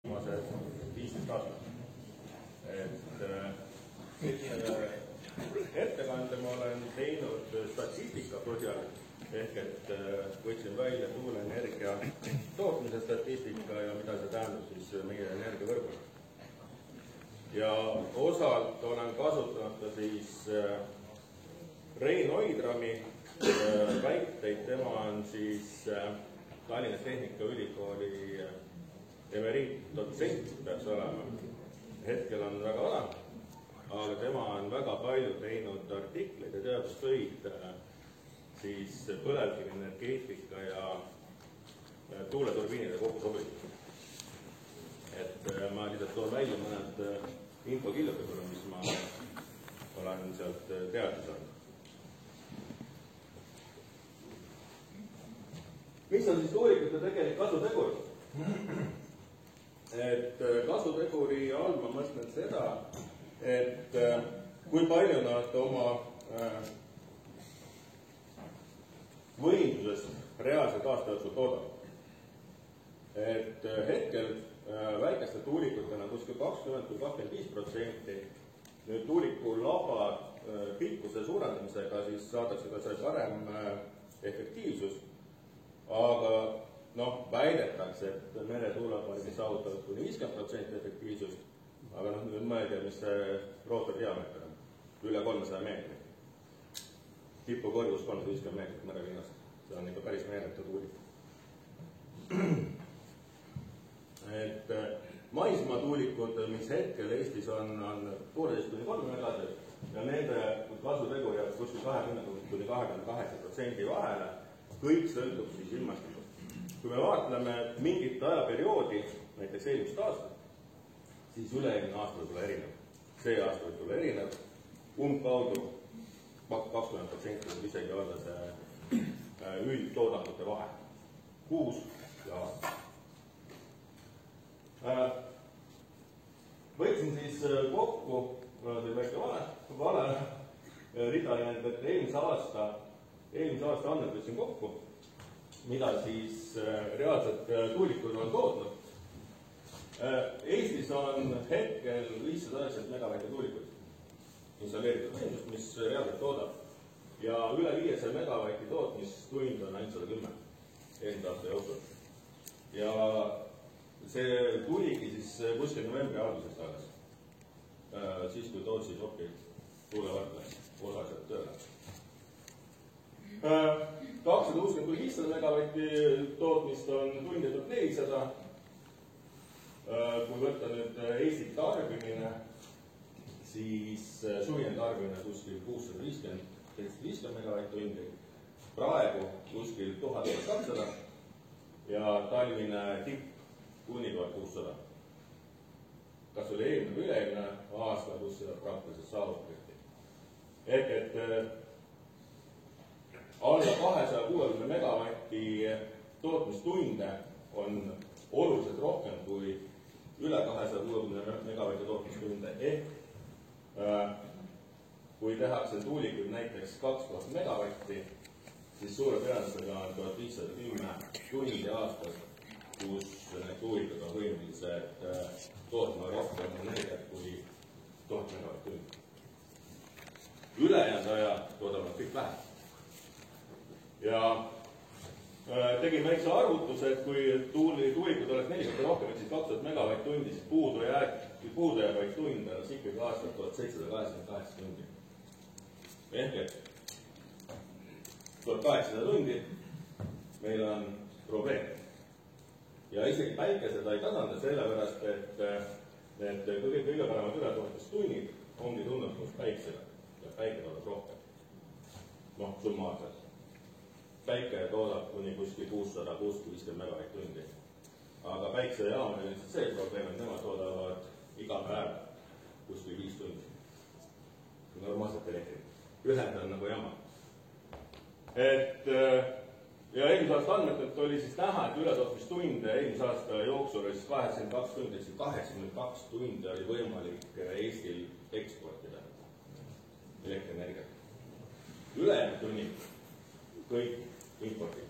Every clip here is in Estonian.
viimased 15 aastat. Ettekande ma olen teinud statistika põhjal, ehk et võtsin välja tuuleenergia tootmise statistika ja mida see tähendab siis meie energiavõrgule. Ja osalt olen kasutanud ka siis Rein Oidrami väiteid, tema on siis Tallinna Tehnikaülikooli emeriitdotsent peaks olema. Hetkel on väga vana, aga tema on väga palju teinud artikleid ja teadustöid siis põlevkivienergeetika ja tuuleturbiinide kokkusobimisega. Et ma lihtsalt toon välja mõned infokillutused, mis ma olen sealt teada saanud. Mis on siis tuulikute tegelik kasutegur? Et kasuteguri all ma mõtlen seda, et kui palju nad oma võimsusest reaalselt aasta jooksul toodavad. Et hetkel väikeste tuulikutena kuskil 20–25%, nüüd tuuliku laba pikkuse suurendamisega siis saadakse ka see parem efektiivsus, aga väidetakse, et meretuulepargid saavutavad kuni 50% efektiivsust, aga nüüd mõelge, mis see rootori diameeter on, üle 300 meetrit. Tipukorgus 350 meetrit merepinnast, see on ikka päris meeletu tuulik. Et maismaatuulikud, mis hetkel Eestis on 1,5–3 megasid ja nende kasutegur jääb kuskil 20–28% vahele, kõik sõltub siis ilmastikust. Kui me vaatleme mingit ajaperioodi, näiteks eelmist aastat, siis üle-eelmine aasta võib olla erinev. See aasta võib olla erinev, umbkaudu 20% võib isegi olla see üldtoodangute vahe. Kuus ja aasta. Võtsin siis kokku, kuna see väike vale rida jäänud, et eelmise aasta andmed võtsin kokku, mida siis reaalselt tuulikud on tootnud. Eestis on hetkel 590 megavatti tuulikuid installeeritud võimsust, mis reaalselt toodab. Ja üle 500 megavatti tootmistund on ainult 110 eelmise aasta jooksul. Ja see tuligi siis kuskil novembri algusest alles. Siis, kui Tootsi Topi tuulevartlas osaliselt tööle. 260–500 megavatti tootmist on tundidelt 400. Kui võtta nüüd Eesti tarbimine, siis suvine tarbimine kuskil 650–750 megavatt-tundi. Praegu kuskil 1200 ja talvine tipp kuni 1600. Kas oli eelmine või üle-eelmine aasta, kus seda praktiliselt saavutati. Ehk et alla 260 megavatti tootmistunde on oluliselt rohkem kui üle 260 megavatti tootmistunde. Ehk kui tehakse tuulikuid näiteks 2000 megavatti, siis suure tõenäosusega on 1510 tundi aastas, kus need tuulikud on võimelised tootma rohkem energiat kui 1000 megavatt-tundi. Ülejäänud aja toodavad kõik vähem. Ja tegin väikse arvutuse, et kui tuulikud oleks 400 rohkem, siis 2000 megavatt-tundi, siis puudujäävaid tunde oleks ikkagi aastat 1788 tundi. Ehk et 1800 tundi meil on probleem. Ja isegi päike seda ei tasanda sellepärast, et need kõige paremad ületootmistunnid ongi tulnud koos päiksega. Ja päike toodab rohkem. Summaarselt. Päike toodab kuni kuskil 600–650 megavatt-tundi. Aga päiksejaam on lihtsalt see probleem, et nemad toodavad iga päev kuskil 5 tundi. Normaalselt elektrit. Ühed on nagu jama. Ja eelmise aasta andmetelt oli siis näha, et ületootmistunde eelmise aasta jooksul oli siis 82 tundi, siis 82 tundi oli võimalik Eestil eksportida elektrienergiat. Ülejäänud tunnid kõik importid.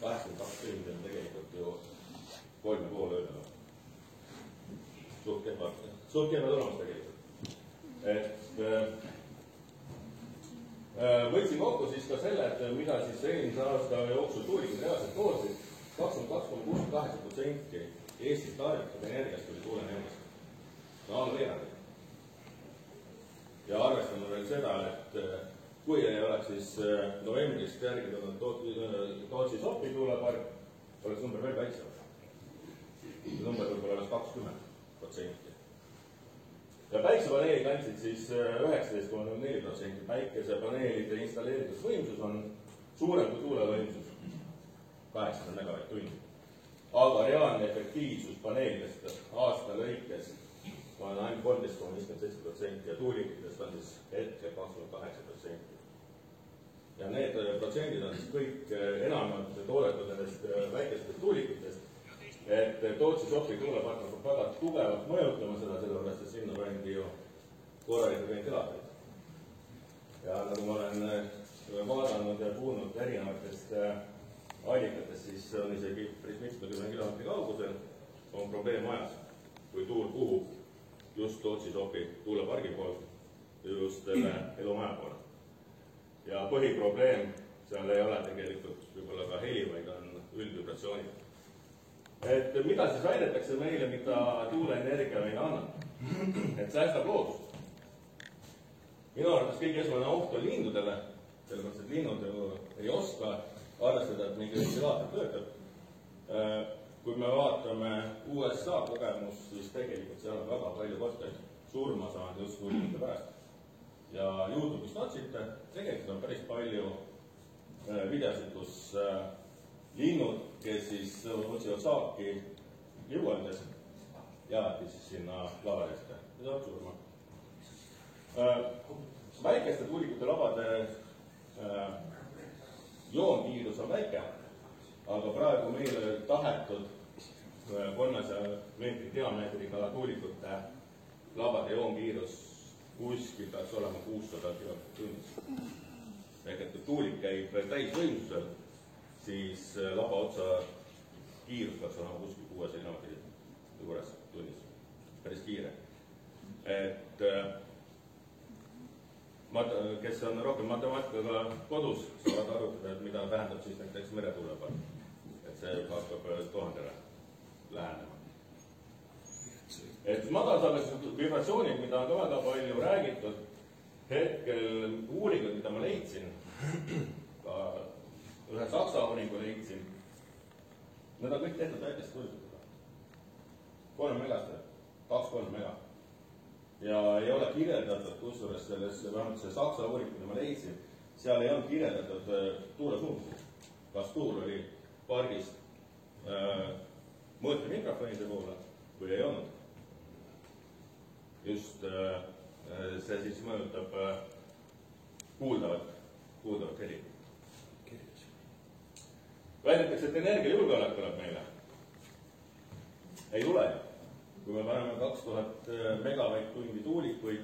82 tundi on tegelikult ju 3,5 öödele. suht kehva tulemus tegelikult. Võtsin kokku siis ka selle, et mida siis eelmise aasta jooksul tuulikud reaalselt tootsid. 22,68% Eestis tarbitud energiast tuli tuuleenergiast. Alla veerandi. Ja arvestame veel seda, et kui ei oleks siis novembrist järgi tulnud Tootsi-Sopi tuulepark, oleks number veel väiksem. Number võib-olla oleks 20%. Ja päikesepaneelid andsid siis 19,04%. Päikesepaneelide installeeritud võimsus on suurem kui tuulevõimsus, 800 megavatt-tundi. Aga reaalne efektiivsus paneelidest aasta lõikes on ainult 13,57% ja tuulikutest on siis hetkel 28%. Ja need protsendid on siis kõik enamad toodetud nendest väikestest tuulikutest, et Tootsi-Sopi tuulepark on väga tugevalt mõjutama seda, sellepärast, et sinna pandi ju korralikud ventilaatorid. Ja nagu ma olen vaadanud ja kuulnud erinevatest allikatest, siis on isegi päris 70 kilomeetri kaugusel on probleem majas, kui tuul puhub just Tootsi-Sopi tuulepargi poolt, just elumaja poole. Ja põhiprobleem seal ei ole tegelikult võib-olla ka heli, vaid on üldvibratsioonid. Et mida siis väidetakse meile, mida tuuleenergia meile annab? Et säästab loodust. Minu arvates kõige esmane oht on lindudele, sellepärast, et linnud ei oska arvestada, et mingi ventilaator töötab. Kui me vaatame USA kogemust, siis tegelikult seal on väga palju korteid surma saanud just tuulikute pärast. Ja YouTube'ist otsite, tegelikult on päris palju videosid, kus linnud, kes siis otsivad saaki jõualides, jäävadki siis sinna lavareste ja saab surma. Väikeste tuulikute labade joonkiirus on väike, aga praegu meile tahetud 300 meetri diameetriga tuulikute labade joonkiirus kuskil peaks olema 600 kilomeetrit tunnis. Ehk et kui tuulik käib täisvõimsusel, siis laba otsa kiirus peaks olema kuskil 600 kilomeetrit juures tunnis. Päris kiire. Et kes on rohkem matemaatikaga kodus, saavad arutada, et mida tähendab siis näiteks meretuulepark. Et see hakkab 1000-le lähenema. Et madalsageduslikud vibratsioonid, mida on ka väga palju räägitud, hetkel uuringud, mida ma leidsin, ka ühe Saksa uuringu leidsin, need on kõik tehtud väikeste tuulikutega. 3 megaste, 2-3 mega. Ja ei ole kirjeldatud, kusjuures vähemalt see Saksa uuring, mida ma leidsin, seal ei olnud kirjeldatud tuulesuundi. Kas tuul oli pargist mõõtme mikrofonide poole või ei olnud. Just see siis mõjutab kuuldavat heli. Väidetakse, et energiajulgeolek tuleb meile. Ei tule ju. Kui me paneme 2000 megavatt-tundi tuulikuid,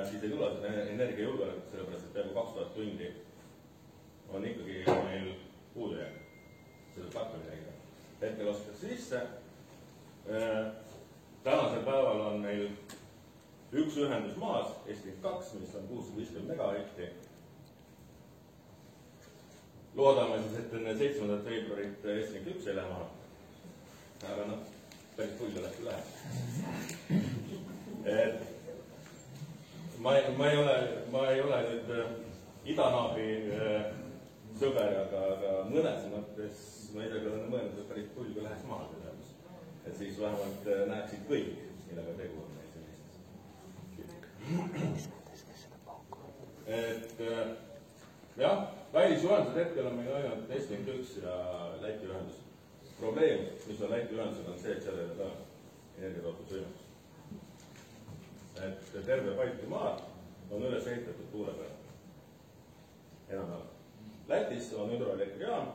siis ei tule seda energiajulgeolekut, sellepärast, et peaaegu 2000 tundi on ikkagi meil puudujääk. Seda takka midagi. Hetkel ostetakse sisse. Tänasel päeval on meil üks ühendus maas, Estlink 2, mis on 650 megavatti. Loodame siis, et enne 7. veebruarit Estlink 1 ei lähe maha. Aga noh, päris puidu lähti läheb. Ma ei ole nüüd idanaabri sõber, aga mõnes mõttes ma isegi olen mõelnud, et päris puidu läheks maha. Et siis vähemalt näeksid kõik, millega tegu on meil siin Eestis. Et jah, välisühendused hetkel on meil ainult Estlink 1 ja Läti ühendus. Probleem, mis on Läti ühendusega, on see, et seal ei ole ka energiatootmisvõimekus. Et terve Baltimaa on üles ehitatud tuule peale. Enam-vähem. Lätis on hüdroelektrijaam,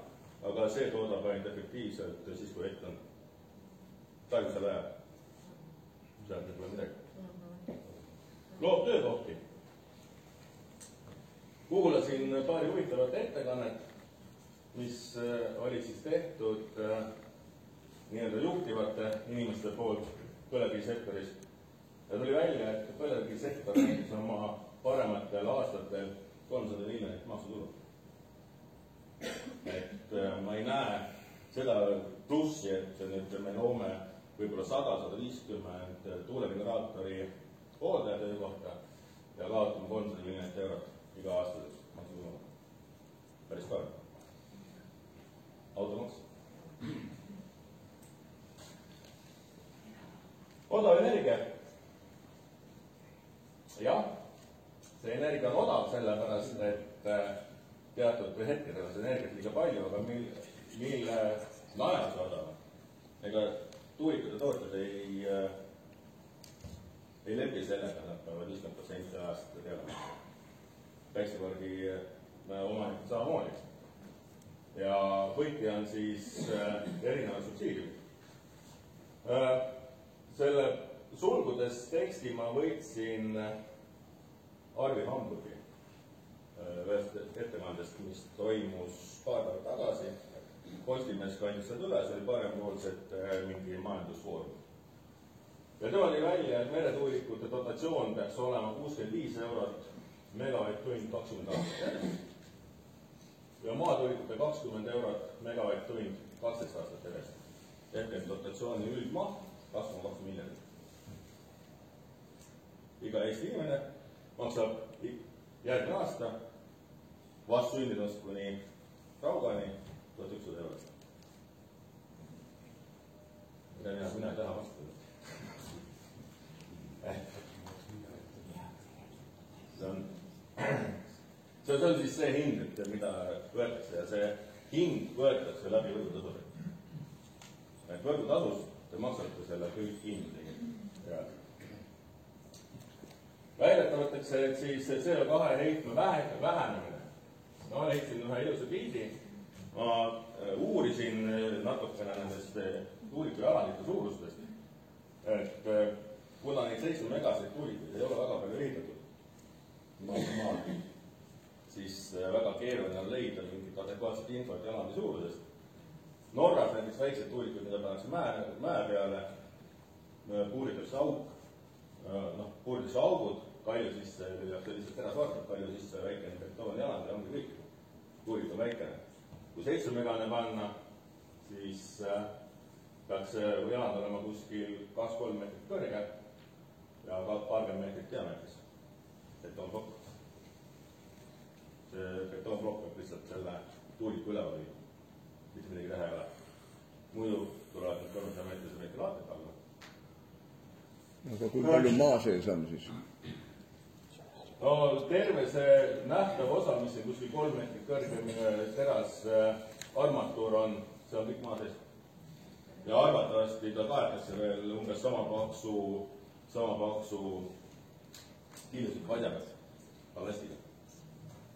aga see toodab ainult efektiivselt siis, kui hetk on. Talvisel ajal. Sealt ei tule midagi. Loob töökohti. Kuulasin paari huvitavat ettekannet, mis oli siis tehtud nii-öelda juhtivate inimeste poolt põlevkivisektoris. Ja tuli välja, et põlevkivisektor näitas oma parematel aastatel 300 miljonit maksutulu. Et ma ei näe seda plussi, et nüüd me loome võib-olla 100-150 tuulegeneraatori hooldaja töökohta ja kaotame 300 miljonit eurot iga aastaseks maksutulu. Päris kaua. Automaks. Odav energia. Jah, see energia on odav sellepärast, et teatud hetkedel on see energiat liiga palju, aga mille najal see odav. Ega tuulikute tootjad ei lepi sellega, nad peavad 50% ajast tegelema. Päiksepargi omanikud samamoodi. Ja võiti on siis erinevad subsiidiumid. Selle sulgudes teksti ma võtsin Arvi Hamburgi ühest ettekandest, mis toimus paar päeva tagasi. Postimees kandis seda üles, oli parempoolsed mingi majandusfoorum. Ja tema oli välja, et meretuulikute dotatsioon peaks olema 65 eurot megavatt-tund 20 aastat järjest. Ja maatuulikute 20 eurot megavatt-tund 12 aastat järjest. Hetkel dotatsiooni üldmaht 2,2 miljonit. Iga Eesti inimene maksab järgmine aasta vastsündidest kuni Raugani 1100 eurot. Mina ei taha vastu. See on siis see hind, mida võetakse ja see hind võetakse läbi võrgutasudega. Et võrgutasus te maksate selle kõik kinni. Väidetavatakse, et siis CO2 heitme vähenemine. Ma leidsin ühe ilusa pildi. Ma uurisin natukene nendest tuulikujalandite suurustest. Et kuna neid 7 megaseid tuulikuid ei ole väga palju ehitatud, siis väga keeruline on leida mingit adekvaatset infot jalandi suurusest. Norras näiteks väiksed tuulikud, mida pannakse mäe peale, puuritakse auk, puuritakse augud, kalju sisse, lüüakse lihtsalt terasvartad, kalju sisse väikene betoonjaland ja ongi kõik. Tuulik on väikene. Kui 7-megane panna, siis peaks jaland olema kuskil 2-3 meetrit kõrge ja paarkümmend meetrit diameetris. Betoonplokk. See betoonplokk peab lihtsalt selle tuuliku üleval viima. Mitte midagi teha ei ole. Muidu tulevad need 300 meetrise ventilaated alla. Aga kui palju maa sees on siis? No terve see nähtav osa, mis on kuskil 3 meetrit kõrgem teras armatuur on, see on kõik maa sees. Ja arvatavasti ta kaetakse veel umbes sama paksu kiiluslik vadjagas ballestiga.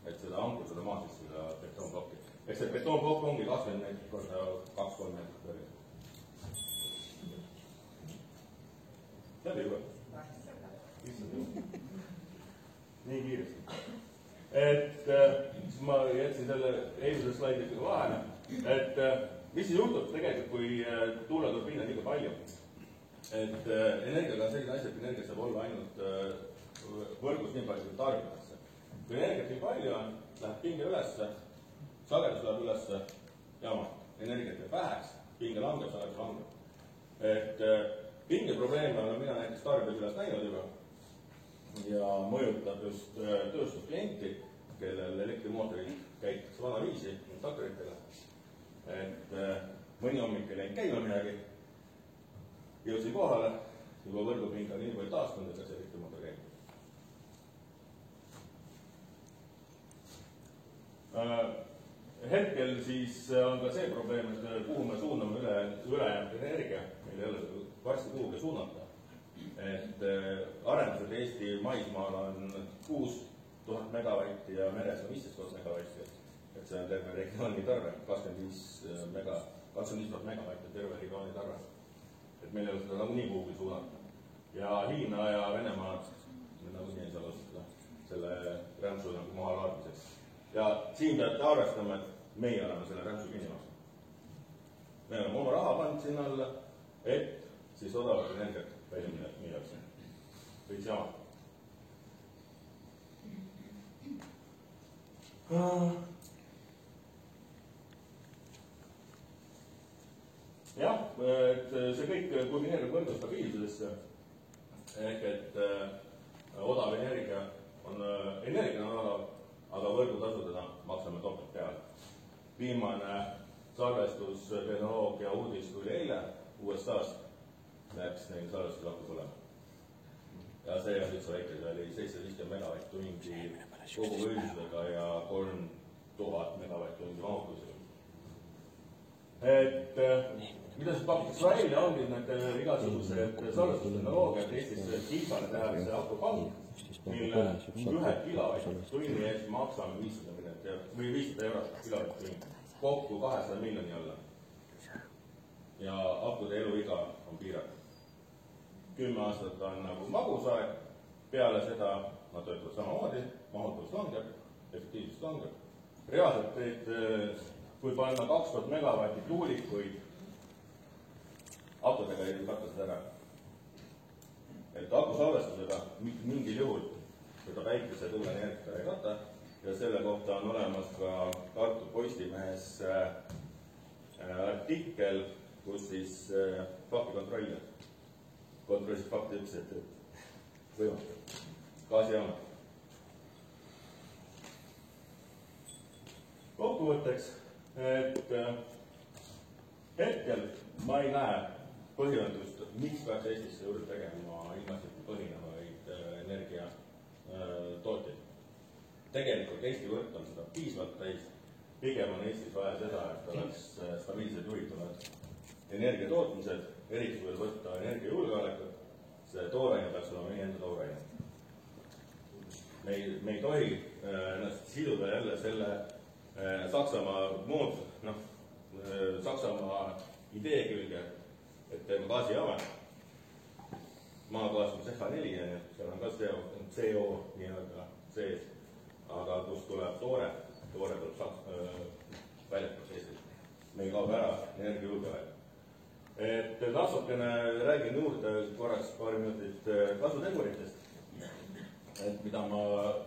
Et seda ankurtada maa sisse seda betoonplokki. Eks see betoonplokk ongi 20 meetrit korda 2-3 meetrit kõrge. Läbi juba. Nii kiiresti. Et siis ma jätsin selle eelmise slaidi vahele, et mis siin juhtub tegelikult, kui tuuleturbiine on liiga palju. Et energiaga on selline asi, et energia saab olla ainult võrgus nii palju, kui tarbitakse. Kui energiat nii palju on, läheb pinge ülesse, sagedus läheb ülesse, jaama, energiat jääb väheks, pinge langeb, sagedus langeb. Et pinge probleeme olen mina näiteks tarbija külas näinud juba ja mõjutab just tööstusklienti, kellel elektrimootorid käitakse vanaviisi takkeritega. Et mõni hommik ei läinud käima midagi, jõudsin kohale, juba võrguping on nii palju taastunud, et läks elektrimootor käima. Hetkel siis on ka see probleem, et kuhu me suuname ülejäänud energia, meil ei ole varsti kuhugi suunata. Et arendused Eesti maismaal on 6000 megavatti ja meres on 15 000 megavatti. Et see on terve regiooni tarve, 25 000 megavatti on terve regiooni tarve. Et meil ei ole seda nagunii kuhugi suunata. Ja Hiina ja Venemaa nagunii ei saa lasutada selle rämpsu maha laadmiseks. Ja siin peate arvestama, et meie oleme selle rämpsu kinni maksnud. Me oleme oma raha pannud sinna alla, et siis odavat energiat jah, et see kõik kulmineerub võrgu stabiilsusesse, ehk et odav energia on odav, aga võrgutasudena maksame topelt peale. Viimane salvestustehnoloogia uudis tuli eile USA-st, läks neil salvestus hakka põlema. Ja see on üldse väike, see oli 750 megavatt-tundi kogu võimsusega ja 3000 megavatt-tundi mahutusega. Et mida siis pakutakse välja, ongi need igasugused salvestustehnoloogiad, Eestis Kiisale tehakse autopank, mille 1 kilovatt-tunni eest maksame 500 eurot kilovatt-tund, kokku 200 miljoni alla. Ja akude eluiga on piiratud. 10 aastat on nagu magusaeg, peale seda nad töötavad samamoodi, mahutavus langeb, efektiivsus langeb. Reaalselt, et kui panna 2000 megavatti tuulikuid, akudega ei katta seda ära. Et akusalvestusega mingil juhul seda päikese tuuleenergiat ei kata ja selle kohta on olemas ka Tartu Postimehes artikkel, kus siis faktikontrollija kontrollis fakti üks, et võimatu. Gaasijaamad. Kokkuvõtteks, et hetkel ma ei näe põhjendust, miks peaks Eestisse juurde tegema ilmastikul põhinevaid energiatootjaid. Tegelikult Eesti võrk on seda piisavalt täis. Pigem on Eestis vaja seda, et oleks stabiilsed juhituvad energiatootmised, eriti kui võtta energiajulgeolekut, see tooraine peaks olema meie enda tooraine. Me ei tohi ennast siduda jälle selle Saksamaa idee külge, et teeme gaasijaama. Maagaas on CH4, seal on ka CO nii-öelda sees, aga kust tuleb toore tuleb väljastust Eestis. Meil kaob ära energiajulgeolek. Et natukene räägin juurde korraks paari minutit kasuteguritest, mida ma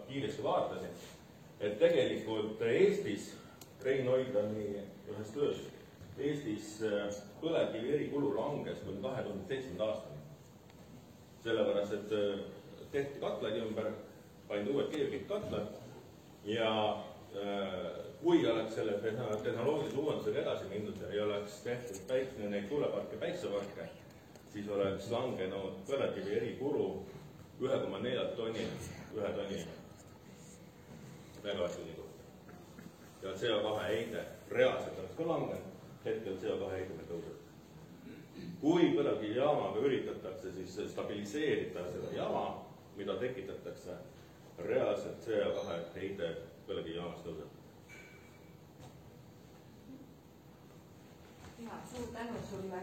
kiiresti vaatasin. Et tegelikult Eestis, Rein Oidlani ühes töös, Eestis põlevkivi erikulu langes kuni 2007. aastani. Sellepärast, et tehti katlaid ümber, pandi uued keevkihtkatlad ja kui oleks selle tehnoloogilise uuendusega edasi mindud ja ei oleks tehtud neid tuuleparke, päikseparke, siis oleks langenud põlevkivi erikulu 1,4 tonni, 1 tonni megavatt-tunni kohta. Ja CO2 heide reaalselt oleks ka langenud, hetkel CO2 heide tõuseb. Kui põlevkivijaamaga üritatakse siis stabiliseerida seda jama, mida tekitatakse, reaalselt CO2 heide põlevkivijaamas tõuseb. Ja, suur tänu sulle.